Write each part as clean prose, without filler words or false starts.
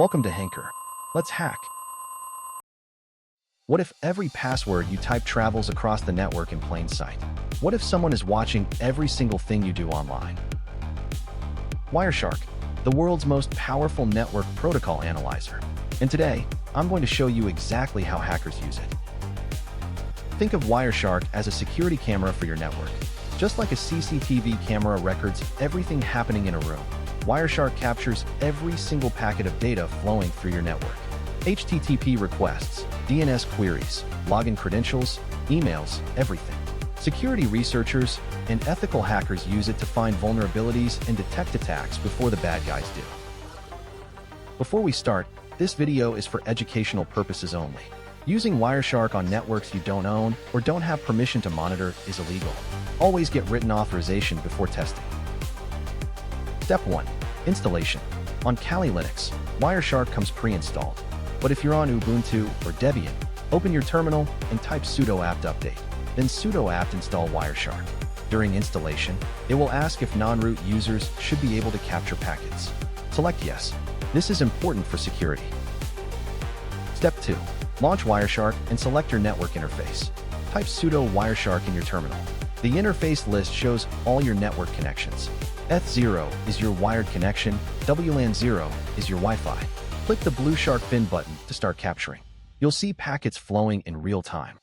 Welcome to Hncker. Let's hack. What if every password you type travels across the network in plain sight? What if someone is watching every single thing you do online? Wireshark, the world's most powerful network protocol analyzer. And today, I'm going to show you exactly how hackers use it. Think of Wireshark as a security camera for your network. Just like a CCTV camera records everything happening in a room, Wireshark captures every single packet of data flowing through your network. HTTP requests, DNS queries, login credentials, emails, everything. Security researchers and ethical hackers use it to find vulnerabilities and detect attacks before the bad guys do. Before we start, this video is for educational purposes only. Using Wireshark on networks you don't own or don't have permission to monitor is illegal. Always get written authorization before testing. Step 1. Installation. On Kali Linux, Wireshark comes pre-installed. But if you're on Ubuntu or Debian, open your terminal and type sudo apt update. Then sudo apt install Wireshark. During installation, it will ask if non-root users should be able to capture packets. Select yes. This is important for security. Step 2. Launch Wireshark and select your network interface. Type sudo Wireshark in your terminal. The interface list shows all your network connections. ETH0 is your wired connection, WLAN 0 is your Wi-Fi. Click the blue shark fin button to start capturing. You'll see packets flowing in real time.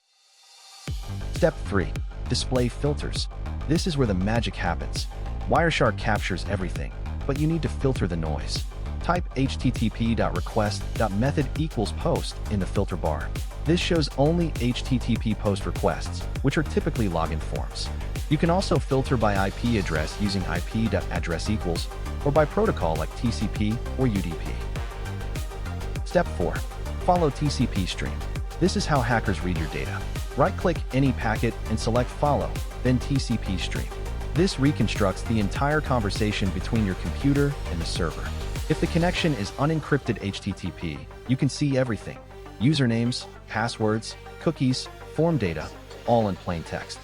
Step 3. Display filters. This is where the magic happens. Wireshark captures everything, but you need to filter the noise. Type http.request.method equals post in the filter bar. This shows only HTTP post requests, which are typically login forms. You can also filter by IP address using ip.address equals or by protocol like TCP or UDP. Step 4. Follow TCP stream. This is how hackers read your data. Right-click any packet and select follow, then TCP stream. This reconstructs the entire conversation between your computer and the server. If the connection is unencrypted HTTP, you can see everything. Usernames, passwords, cookies, form data, all in plain text.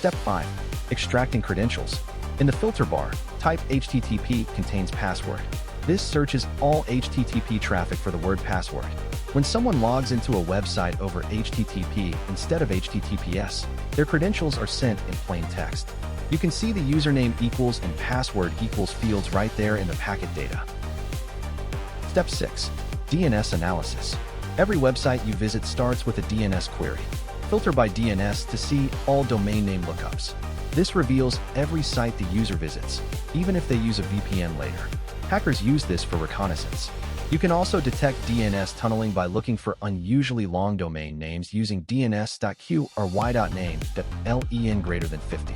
Step 5. Extracting credentials. In the filter bar, type HTTP contains password. This searches all HTTP traffic for the word password. When someone logs into a website over HTTP instead of HTTPS, their credentials are sent in plain text. You can see the username equals and password equals fields right there in the packet data. Step 6. DNS analysis. Every website you visit starts with a DNS query. Filter by DNS to see all domain name lookups. This reveals every site the user visits, even if they use a VPN later. Hackers use this for reconnaissance. You can also detect DNS tunneling by looking for unusually long domain names using dns.q or y.name.len greater than 50.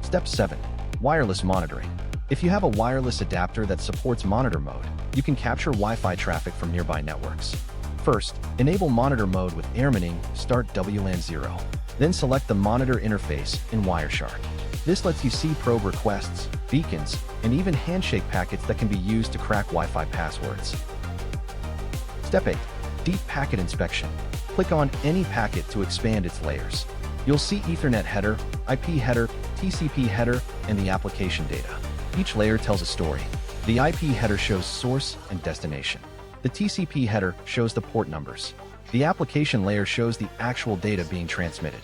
Step 7. Wireless monitoring. If you have a wireless adapter that supports monitor mode, you can capture Wi-Fi traffic from nearby networks. First, enable monitor mode with airmon-ng, start WLAN 0. Then select the monitor interface in Wireshark. This lets you see probe requests, beacons, and even handshake packets that can be used to crack Wi-Fi passwords. Step 8. Deep packet inspection. Click on any packet to expand its layers. You'll see Ethernet header, IP header, TCP header, and the application data. Each layer tells a story. The IP header shows source and destination. The TCP header shows the port numbers. The application layer shows the actual data being transmitted.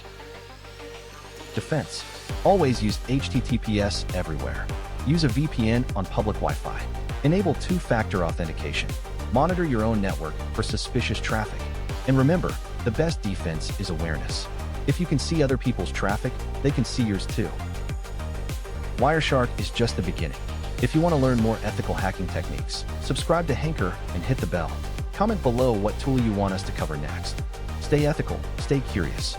Defense. Always use HTTPS everywhere. Use a VPN on public Wi-Fi. Enable two-factor authentication. Monitor your own network for suspicious traffic. And remember, the best defense is awareness. If you can see other people's traffic, they can see yours too. Wireshark is just the beginning. If you want to learn more ethical hacking techniques, subscribe to Hncker and hit the bell. Comment below what tool you want us to cover next. Stay ethical, stay curious.